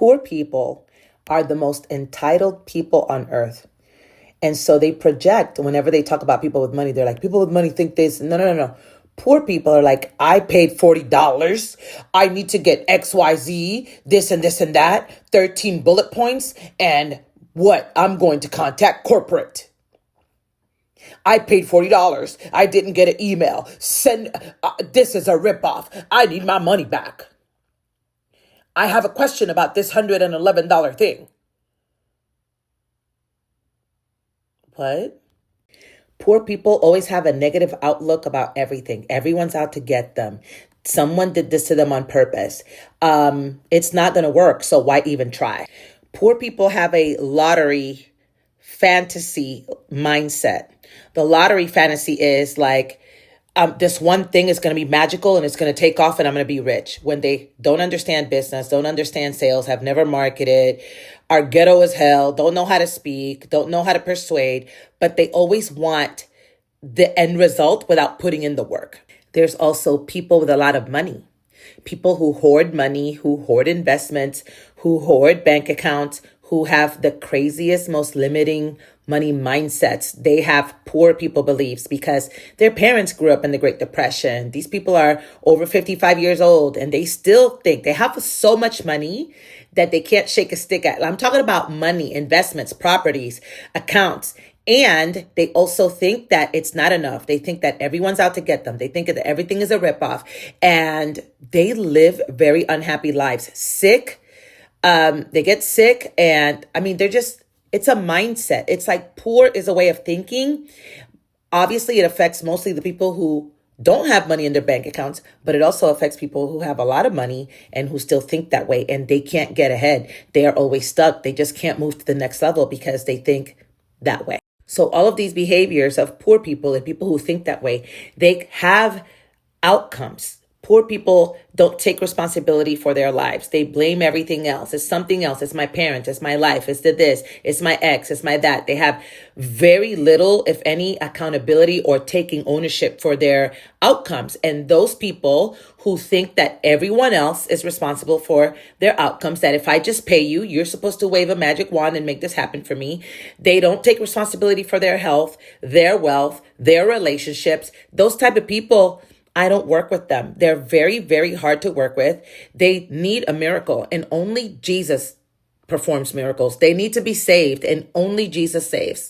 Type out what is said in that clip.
Poor people are the most entitled people on earth. And so they project whenever they talk about people with money, they're like, people with money think this. No, no, no, no. Poor people are like, I paid $40. I need to get XYZ, this and this and that, 13 bullet points. And what? I'm going to contact corporate. I paid $40. I didn't get an email. This is a ripoff. I need my money back. I have a question about this $111 thing. What? Poor people always have a negative outlook about everything. Everyone's out to get them. Someone did this to them on purpose. It's not going to work, so why even try? Poor people have a lottery fantasy mindset. The lottery fantasy is like, this one thing is going to be magical and it's going to take off and I'm going to be rich. When they don't understand business, don't understand sales, have never marketed, are ghetto as hell, don't know how to speak, don't know how to persuade, but they always want the end result without putting in the work. There's also people with a lot of money. People who hoard money, who hoard investments, who hoard bank accounts, who have the craziest, most limiting money mindsets. They have poor people beliefs because their parents grew up in the Great Depression. These people are over 55 years old and they still think they have so much money that they can't shake a stick at. I'm talking about money, investments, properties, accounts. And they also think that it's not enough. They think that everyone's out to get them. They think that everything is a ripoff. And they live very unhappy lives. Sick. They get sick. And I mean, it's a mindset. It's like poor is a way of thinking. Obviously, it affects mostly the people who don't have money in their bank accounts, but it also affects people who have a lot of money and who still think that way. And they can't get ahead. They are always stuck. They just can't move to the next level because they think that way. So all of these behaviors of poor people and people who think that way, they have outcomes. Poor people don't take responsibility for their lives. They blame everything else. It's something else. It's my parents. It's my life. It's this. It's my ex. It's my that. They have very little, if any, accountability or taking ownership for their outcomes. And those people who think that everyone else is responsible for their outcomes, that if I just pay you, you're supposed to wave a magic wand and make this happen for me. They don't take responsibility for their health, their wealth, their relationships. Those type of people, I don't work with them. They're very, very hard to work with. They need a miracle, and only Jesus performs miracles. They need to be saved, and only Jesus saves.